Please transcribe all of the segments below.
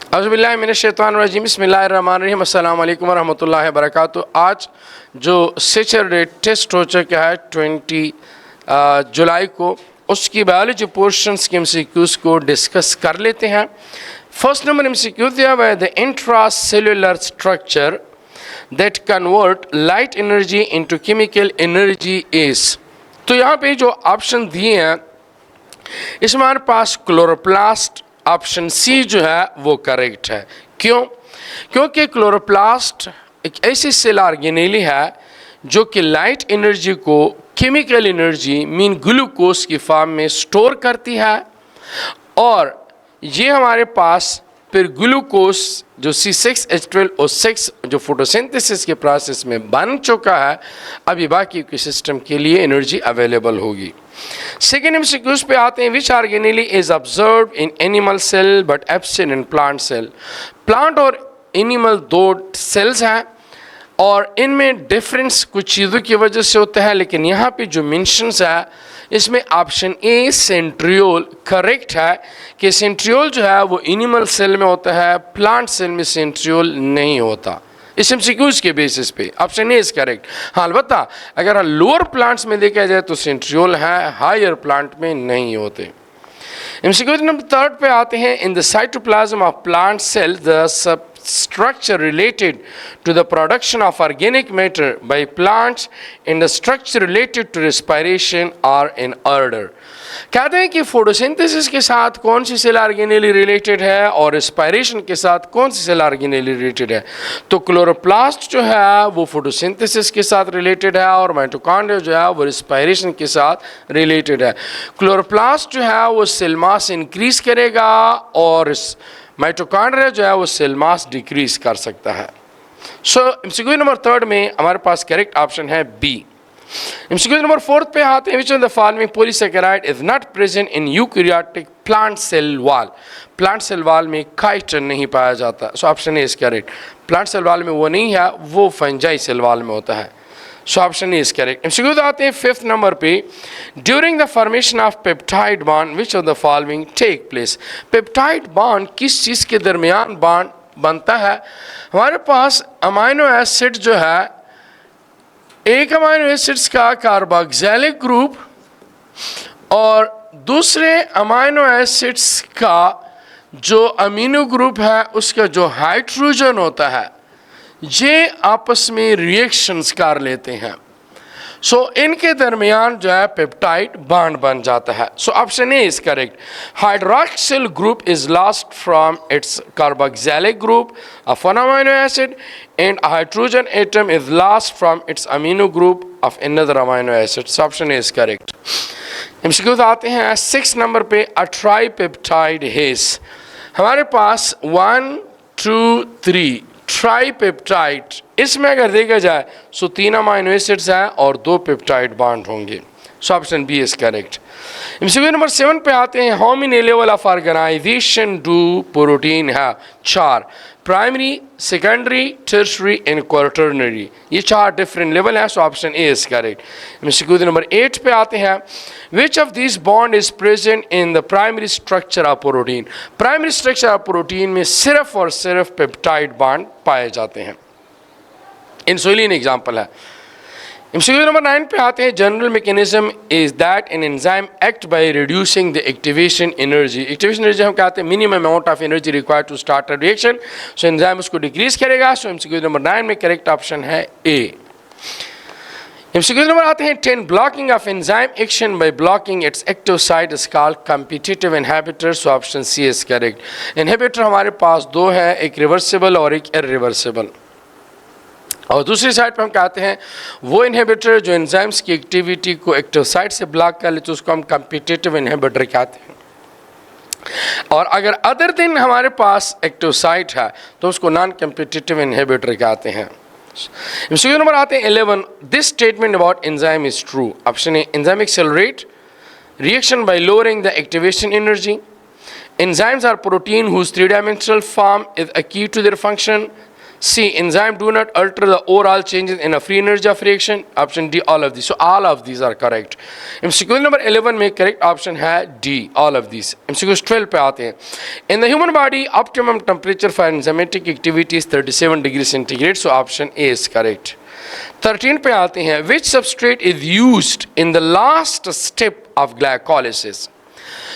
औज़ुबिल्लाहि मिनश्शैतानिर्रजीम बिस्मिल्लाहिर्रहमानिर्रहीम अस्सलाम वालेकुम वरहमतुल्लाहि वबरकातुहू। आज जो सैटरडे टेस्ट हो चुका है 20 जुलाई को, उसकी बायोलॉजी पोर्शंस के एमसीक्यूज़ को डिस्कस कर लेते हैं। फर्स्ट नंबर एमसीक्यू दिया हुआ है the intra cellular structure that convert light energy into chemical energy is. तो यहाँ पे जो ऑप्शन दिए हैं इसमें हमारे पास क्लोरोप्लास्ट ऑप्शन सी जो है वो करेक्ट है। क्यों? क्योंकि क्लोरोप्लास्ट एक ऐसी सेल ऑर्गेनेली है जो कि लाइट एनर्जी को केमिकल एनर्जी मीन ग्लूकोज की फॉर्म में स्टोर करती है, और ये हमारे पास फिर ग्लूकोज जो C6H12O6 जो फोटोसिंथेसिस के प्रोसेस में बन चुका है, अभी बाकी के सिस्टम के लिए एनर्जी अवेलेबल होगी। सेकेंड एमसीक्यूज पे आते हैं। Which organelle is observe in animal cell but absent in plant cell. Plant और एनिमल दो सेल्स हैं और इनमें डिफरेंस कुछ चीज़ों की वजह से होता है, लेकिन यहाँ पे जो मेंशंस है इसमें ऑप्शन ए सेंट्रियोल करेक्ट है कि सेंट्रियोल जो है वो एनिमल सेल में होता है, प्लांट सेल में सेंट्रियोल नहीं होता। इस एमसीक्यूज के बेसिस पे ऑप्शन ए इज करेक्ट। हाँ, अलबत्ता अगर लोअर प्लांट्स में देखा जाए तो सेंट्रियोल है, हायर प्लांट में नहीं होते। एमसीक्यू नंबर थर्ड पे आते हैं। In the cytoplasm of plant cell the structure related to the production of organic matter by plants and the structure related to respiration are in order। कहते हैं कि photosynthesis के साथ कौन सी सेल ऑर्गेनेली रिलेटेड है और रेस्पिरेशन के साथ कौन सी सेल ऑर्गेनेली रिलेटेड है। तो क्लोरोप्लास्ट जो है वो फोटोसिंथेसिस के साथ रिलेटेड है और माइटोकॉन्ड्रिया जो है वो रेस्पिरेशन के साथ रिलेटेड है। क्लोरोप्लास्ट जो है वो सेल मास इंक्रीज करेगा और माइटोकॉन्ड्रिया जो है वो सेल मास डिक्रीज कर सकता है। सो एमसीक्यू नंबर थर्ड में हमारे पास करेक्ट ऑप्शन है बी। एमसीक्यू नंबर फोर्थ पे आते हैं। Which of the following polysaccharide is not present in eukaryotic plant cell wall. Plant cell wall में काइटिन नहीं पाया जाता। So option A is correct. Plant cell wall में वो नहीं है, वो फंजाई सेल वॉल में होता है। So option A is correct. MCQ आते हैं फिफ्थ नंबर पे। During the formation of peptide bond which of the following take place. Peptide bond किस चीज़ के दरमियान बॉन्ड बनता है? हमारे पास अमाइनो एसिड जो है, एक अमाइनो एसिड्स का कार्बोक्सिलिक ग्रुप और दूसरे अमाइनो एसिड्स का जो अमीनो ग्रुप है उसका जो हाइड्रोजन होता है, ये आपस में रिएक्शंस कर लेते हैं। सो इनके दरमियान जो है पेप्टाइड बॉन्ड बन जाता है। So option A is correct. Hydroxyl group is lost from its carboxylic group of one amino acid and hydrogen atom is lost from its amino group of another amino acid. So option A is correct. MCQ आते हैं 6 number पे। अ tripeptide hedge. हमारे पास 1 2 3 tripeptide, इसमें अगर देखा जाए तो 3 amino acids हैं और 2 पेप्टाइड बॉन्ड होंगे। So option B is correct. MCQ number 7 पे आते हैं। How many level of organisation do protein है? 4। Primary, secondary, tertiary and quaternary, ये 4 डिफरेंट लेवल हैं। So option A is correct. MCQ number 8 पे आते हैं। Which of this bond is present in the primary structure of protein. Primary structure of protein में सिर्फ और सिर्फ पेप्टाइड बॉन्ड पाए जाते हैं। इंसुलिन एग्जाम्पल है। एमसीक्यू नंबर 9 पे आते हैं। General mechanism is that an enzyme act by reducing the activation energy. Activation energy हम कहते हैं minimum amount of energy required to start a reaction. So enzyme उसको डिक्रीज करेगा। सो एमसीक्यू नंबर 9 में correct option है ए। MCQ number आते हैं 10। Blocking of enzyme action by blocking its active site is called competitive inhibitor. So option C is correct. Inhibitor हमारे पास 2 है, एक रिवर्सिबल और एक इरिवर्सिबल। और दूसरी साइड पर हम कहते हैं वो इनहिबिटर जो एंजाइम्स की एक्टिविटी को एक्टिव साइट से ब्लॉक कर ले तो उसको हम कॉम्पिटिटिव इनहिबिटर कहते हैं। और अगर अदर दिन हमारे पास एक्टिव साइट है तो उसको नॉन कॉम्पिटिटिव इनहिबिटर कहते हैं। एमसीक्यू नंबर आते हैं 11। This statement about enzyme is true. Option A enzyme accelerate reaction by lowering the activation energy. Enzymes are protein whose 3-dimensional form is a key to their function. C, enzyme do not alter the overall changes in a free energy of reaction. Option D, all of these. So all of these are correct. MCQ number 11 में correct option है D, all of these. MCQ 12 पे आते हैं. In the human body, optimum temperature for enzymatic activity is 37 degrees centigrade. So option A is correct. 13 पे आते हैं. Which substrate is used in the last step of glycolysis?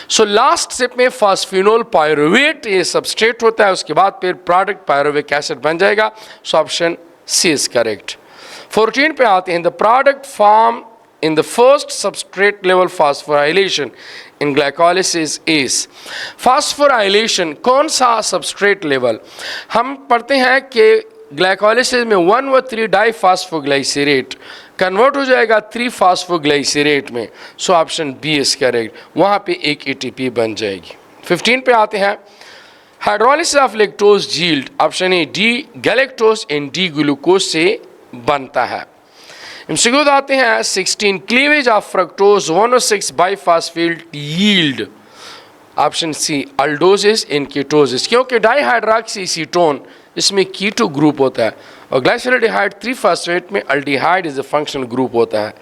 So last step में फास्फिनोल pyruvate ये substrate होता है, उसके बाद फिर प्रोडक्ट पायरुविक एसिड बन जाएगा. So option C is correct. 14 पे आते हैं. The product form in the first substrate level phosphorylation in glycolysis is. Phosphorylation कौन सा सबस्ट्रेट लेवल? हम पढ़ते हैं कि ग्लाइकोलिसिस में 1,3 डाइफास्फोग्लाइसरेट कन्वर्ट हो जाएगा 3 फास्फोग्लाइसरेट में. So option B is correct. वहाँ पे एक एटीपी बन जाएगी. 15 पे आते हैं. Hydrolysis of lactose yield. Option A D galactose and D glucose से बनता है. एमसीक्यू आते हैं. 16 cleavage of fructose 106 biphosphate yield. Option C aldoses in ketoses, क्योंकि डाईहाइड्रोक्सीसीटोन इसमें कीटो ग्रुप होता है और ग्लाइसोल्डिहाइड 3-फॉस्फेट में aldehyde is a functional group होता है.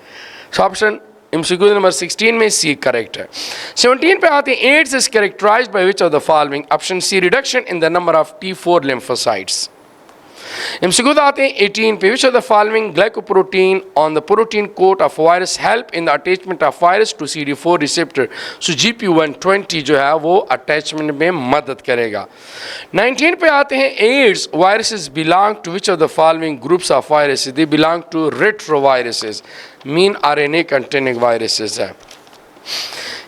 सो ऑप्शन एमसीक्यू नंबर 16 में सी करेक्ट है. 17 पे आते हैं. AIDS is characterized by which of the following. Option C reduction in the number of T4 lymphocytes. MCQ आते हैं 18 पे. Which of the following glycoprotein on the protein coat of virus help in the attachment of virus to CD4 receptor. So GP120 जो है वो attachment में मदद करेगा. 19 पे आते हैं. AIDS viruses belong to which of the following groups of viruses. They belong to retroviruses, mean RNA containing viruses है.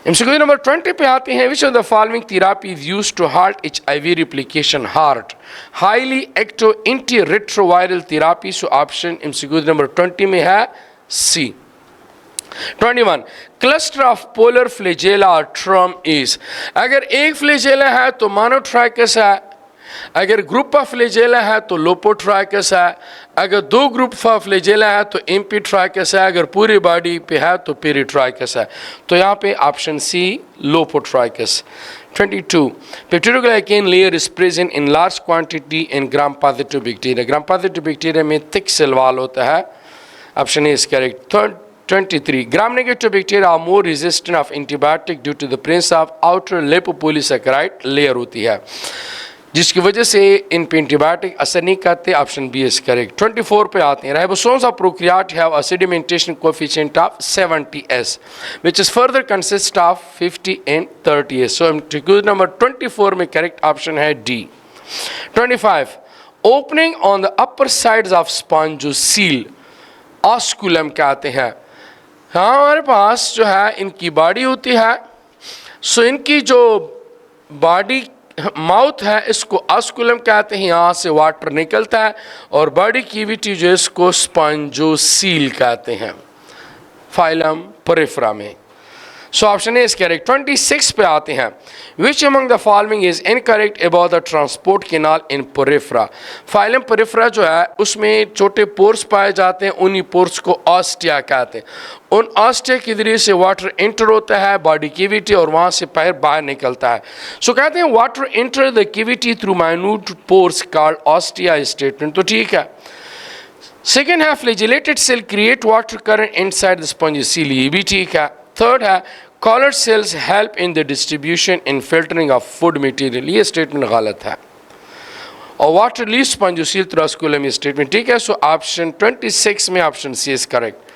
एमसीक्यू नंबर 20 पे आते हैं. Which of the following therapy is used to halt HIV replication HAART. Highly active anti retroviral therapy. So option MCQ number 20 में है C. 21 cluster of polar flagella और ट्रम is. अगर एक फ्लैजेला है तो मोनोट्राइकस है, अगर ग्रुप ऑफ फ्लैजेला है तो लोपोट्राइकस है, अगर 2 ग्रुप ऑफ फ्लैजेला है तो एम्पीट्राइकस है, अगर पूरी बॉडी पे है तो पेरिट्राइकस है. तो यहाँ पे option C lophotrichous. 22 peptidoglycan layer is present in large quantity in gram positive bacteria. Gram positive bacteria में थिक सेल वॉल होता है. Option A is correct. 23 gram negative bacteria are more resistant of antibiotic due to the presence of outer lipopolysaccharide layer होती है, जिसकी वजह से इन पे antibiotic असर नहीं करते. Option B is correct. 24 पे आते हैं. Ribosomes of prokaryote have a sedimentation coefficient of 70s which is further consist of 50 and 30s. So MCQ number 24 में करेक्ट ऑप्शन है D. 25 opening on the upper sides of spongocoel osculum कहते हैं. हाँ, हमारे पास जो है इनकी बॉडी होती है. सो इनकी जो बॉडी माउथ है इसको ऑस्कुलम कहते हैं. यहाँ से वाटर निकलता है और बॉडी कैविटी जो इसको स्पॉन्जोसील कहते हैं फाइलम पेरिफेरा में. So option A is correct. 26 पे आते हैं. Which among the following is incorrect about the transport canal in porifera. Phylum porifera जो है उसमें छोटे पोर्स पाए जाते हैं, उन्हीं पोर्स को ऑस्टिया कहते हैं. उन ऑस्टिया के जरिए से वाटर एंटर होता है बॉडी कैविटी और वहाँ से पैर बाहर निकलता है. सो कहते हैं water enter the cavity through minute pores called ostia statement. तो ठीक है. सेकेंड है flagellated cell create water current inside the spongocoel. ये भी ठीक है. थर्ड है collar cells help in the distribution in filtering of food material. ये स्टेटमेंट गलत है. और water leave spongocoel through osculum, ये स्टेटमेंट ठीक है. सो ऑप्शन 26 में ऑप्शन सी इज करेक्ट.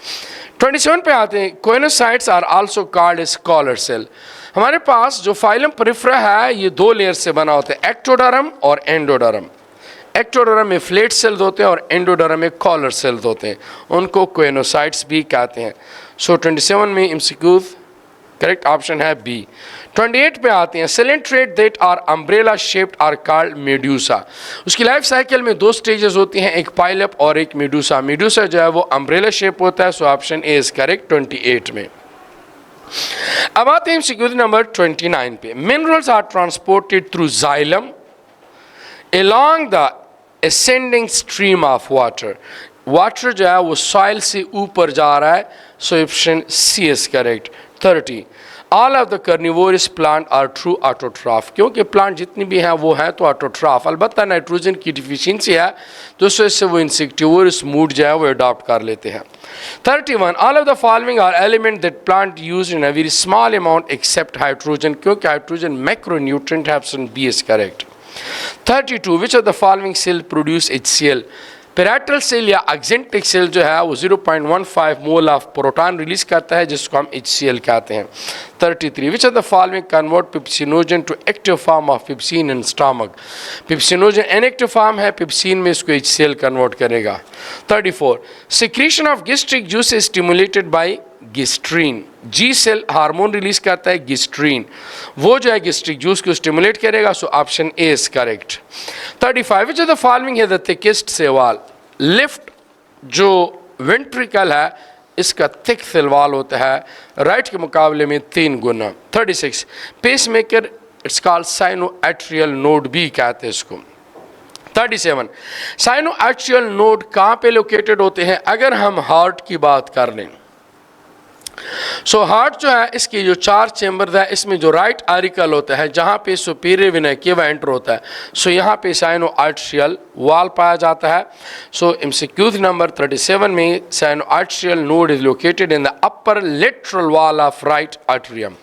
27 पे आते हैं. Choanocytes are also called as collar cell. हमारे पास जो फाइलम पेरिफेरा है ये 2 लेयर से बना होता है, एक्टोडर्म और एंडोडर्म. एक्टोडर्म में फ्लैट सेल्स होते हैं और एंडोडर्म में कॉलर सेल्स होते हैं, उनको कोइनोसाइट्स भी कहते हैं. सो 27 में एमसीक्यू करेक्ट ऑप्शन है बी. 28 पे आते हैं. Coelenterate that are umbrella shaped are called medusa. उसकी लाइफ साइकिल में 2 स्टेजेस होती हैं, एक पाइलअप और एक मेड्यूसा. मेड्यूसा जो है वो अम्ब्रेला शेप होता है. So option A is correct 28 में. अब आते हैं एमसीक्यू नंबर 29 पे. Minerals are transported through xylem along the ascending stream of water. Water जो है वो सॉइल से ऊपर जा रहा है. So option C is correct. 30 all of the carnivorous plant are true autotroph, क्योंकि प्लांट जितनी भी हैं वो हैं तो ऑटोट्रॉफ, अलबत्ता नाइट्रोजन की डिफिशियंसी है तो उस वजह से वो इंसेक्टिवोरस मूड जो है वो अडॉप्ट कर लेते हैं। 31 all of the following are element that plant use in a very small amount except hydrogen, क्योंकि हाइड्रोजन मैक्रोन्यूट्रिएंट है, option B is correct. 32 which of the following cell produce HCl, parietal cell या oxyntic cell जो है वो 0.15 mole of proton release करता है जिसको हम HCl कहते हैं। 33 which of the following convert pepsinogen to active form of pepsin in stomach, pepsinogen inactive form है, पिप्सिन में इसको HCl कन्वर्ट करेगा। 34 secretion of gastric juice is stimulated by gastrin, G cell hormone release करता है गिस्ट्रीन, वो जो है gastric juice को स्टिमुलेट करेगा, सो option A is correct. 35 which of the following है द थिकेस्ट सेवाल, लिफ्ट जो वेंट्रिकल है इसका थिक सेलवाल होता है राइट के मुकाबले में 3 गुना। 36 pacemaker it's called sino atrial node भी कहते हैं इसको। 37 साइनो एट्रियल नोड कहाँ पे लोकेटेड होते हैं, अगर हम हार्ट की बात कर लें सो हार्ट जो है इसकी जो 4 चैम्बर है इसमें जो राइट आरिकल होता है जहाँ पे सुपीरियर वेना केवा एंटर होता है, सो यहाँ पे साइनो आर्ट्रियल वाल पाया जाता है। सो एमसीक्यू नंबर 37 में sino atrial node is located in the upper lateral wall of right atrium.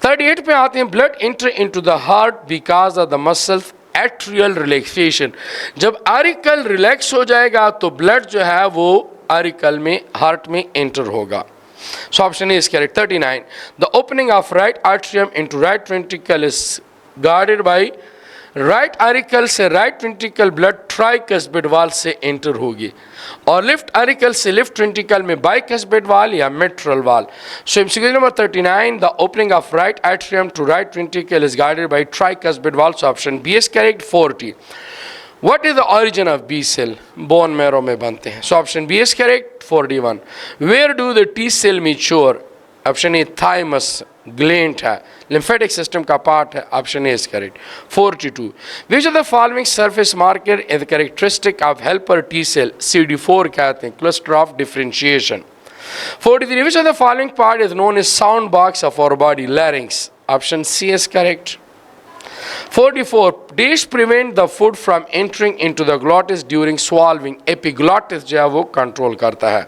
38 पे आते हैं blood enter into the heart because of the muscles atrial relaxation, जब आरिकल रिलैक्स हो जाएगा तो ब्लड जो है वो आरिकल में हार्ट में एंटर होगा, so option A is correct। 39 the opening of right atrium into right ventricle is guarded by right auricle से right ventricle blood tricuspid valve से enter होगी और left auricle से left ventricle में bicuspid valve या mitral valve। so MCQ number 39 the opening of right atrium to right ventricle is guarded by tricuspid valve, so option B is correct। 40 What is the origin of B cell? Bone marrow में बनते हैं, so option B is correct। 41 Where do the T cell mature? Option A thymus gland है, lymphatic system का part है, option A is correct। 42 Which of the following surface marker is the characteristic of helper T cell? CD4 कहते हैं, cluster of differentiation। 43 Which of the following part is known as sound box of our body? Larynx, option C is correct। 44 Dash prevent the food from entering into the glottis during swallowing, epiglottis जो है वो control करता है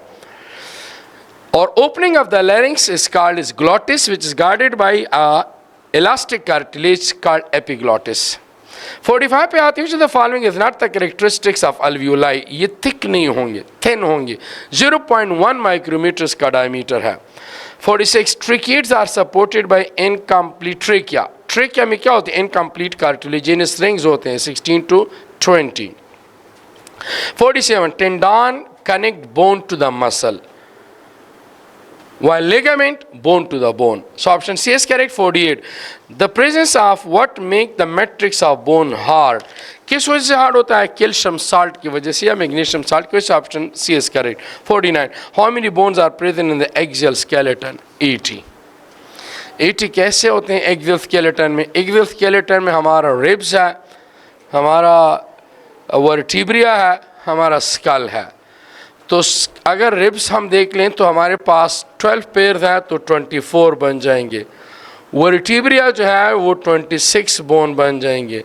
और opening of the larynx is called as glottis which is guarded by a elastic cartilage called epiglottis। 45 पे आते हैं which of the following is not the characteristics of alveoli, ये thick नहीं होंगे, thin होंगे, 0.1 micrometers का diameter है। 46 tracheids are supported by incomplete trachea, trachea में क्या होते हैं, इनकम्प्लीट कार्टिलेजिनस रिंग्स होते हैं 16 to 20। 47 tendon connect bone to the muscle while ligament bone to the bone, so option C is correct। 48 the presence of what make the matrix of bone hard, किस वजह से hard होता है, calcium salt की वजह से या magnesium salt की वजह से, option C is correct। 49 how many bones are present in the axial skeleton? 80 कैसे होते हैं एक्सियल स्केलेटन में, एक्सियल स्केलेटन में हमारा रिब्स है, हमारा वर्टिब्रिया है, हमारा स्कल है, तो अगर रिब्स हम देख लें तो हमारे पास 12 पेयर हैं तो 24 बन जाएंगे, वर्टिब्रिया जो है वो 26 बोन बन जाएंगे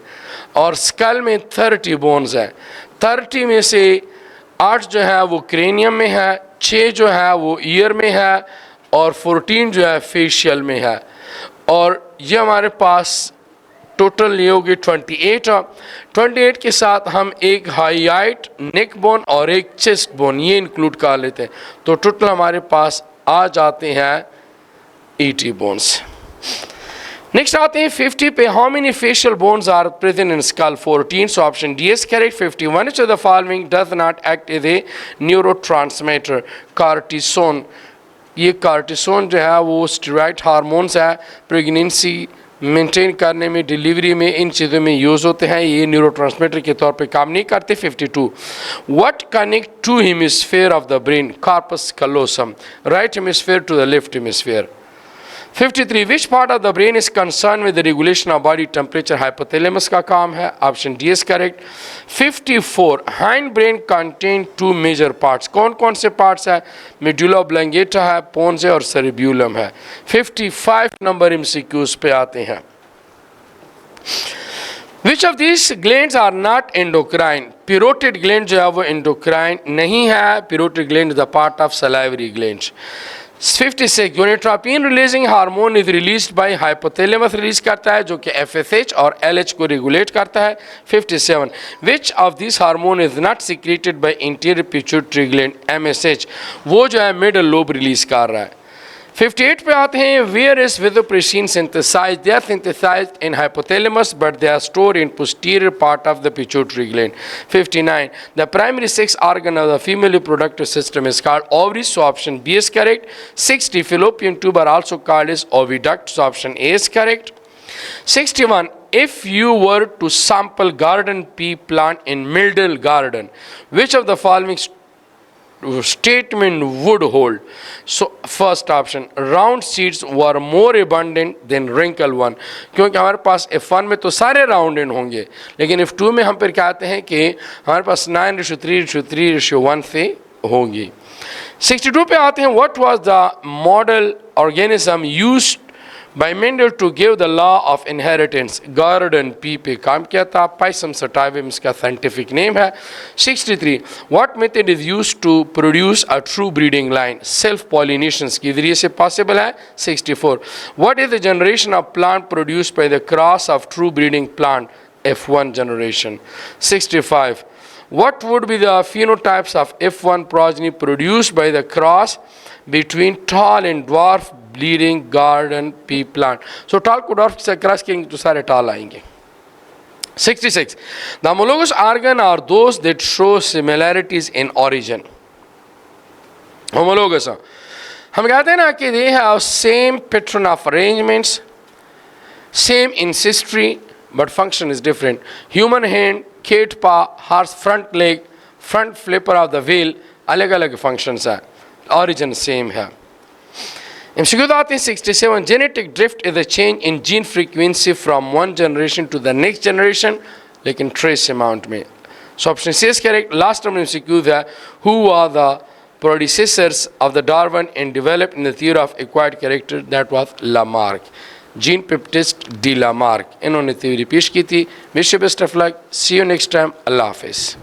और स्कल में 30 बोन्स हैं, 30 में से 8 जो है वो क्रेनियम में है, 6 जो है वो ईयर में है और 14 जो है फेशियल में है और ये हमारे पास टोटल ये होगी 28। 28 के साथ हम एक हाईलाइट नेक बोन और एक चेस्ट बोन ये इंक्लूड कर लेते हैं तो टोटल हमारे पास आ जाते हैं 80 बोन्स। नेक्स्ट आते हैं 50 पे how many facial bones are present in skull? 14, so option D is correct. 51 which of the following does not act as a neurotransmitter? Cortisone, ये कार्टिसोन जो है वो स्टेरॉइड हार्मोन्स है, प्रेगनेंसी मेंटेन करने में, डिलीवरी में, इन चीज़ों में यूज़ होते हैं, ये न्यूरोट्रांसमीटर के तौर पे काम नहीं करते। 52 what connect two hemisphere of the brain? Corpus callosum, right hemisphere to the left hemisphere. 53 which part of the brain is concern with the regulation of body temperature? Hypothalamus का काम है, option D is correct. 54 hind brain contain two major parts, कौन कौन से parts है? Medulla oblongata है, पोन्स है और सेरेब्यूलम है। 55 नंबर एमसीक्यूज पे आते हैं। Which of these glands are not endocrine? Parotid gland जो है वो endocrine नहीं है, parotid gland is a part of salivary glands। 56 gonadotropin releasing hormone is released by hypothalamus release करता है जो कि FSH और LH को रेगुलेट करता है। 57 which of these hormone is not secreted by anterior pituitary gland? MSH वो जो है मिडल लोब रिलीज कर रहा है। 58 पे आते हैं, where is vasopressin synthesized? They are synthesized in hypothalamus but they are stored in posterior part of the pituitary gland। 59 the primary sex organ of the female reproductive system is called ovaries, so option B is correct। 60 fallopian tube are also called as oviduct, so option A is correct। 61 if you were to sample garden pea plant in middle garden, which of the following statement would hold? So first option round seeds were more abundant than wrinkle one, क्योंकि हमारे पास F1 में तो सारे rounded होंगे, लेकिन F2 में हम फिर कहते हैं कि हमारे पास 9:3:3:1 से होंगी। 62 पे आते हैं, what was the model organism used by Mendel to give the law of inheritance? Garden pea पे काम किया था, Pisum sativum इसका scientific name है। 63 what method is used to produce a true breeding line? self pollination के जरिए से possible है। 64 what is the generation of plant produced by the cross of true breeding plant? F1 generation। 65 what would be the phenotypes of F1 progeny produced by the cross between tall and dwarf bleeding garden pea plant? So tall को dwarf से cross करेंगे तो सारे tall आएंगे। 66 the homologous organ are those that show similarities in origin। homologous हम कहते हैं ना कि they have same pattern of arrangements, same ancestry but function is different। human hand, cat paw, horse front leg, front flipper of the wheel अलग अलग functions है, origin same है। MCQ आते हैं 67 genetic drift is a change in gene frequency from one generation to the next generation, लेकिन trace amount में। So option C is correct। last term MCQ है who are the predecessors of the Darwin and developed in the theory of acquired character? that was Lamarck, Jean Baptiste de Lamarck, इन्होंने theory पेश की थी। wish you best of luck, see you next time, अल्लाह हाफिज़।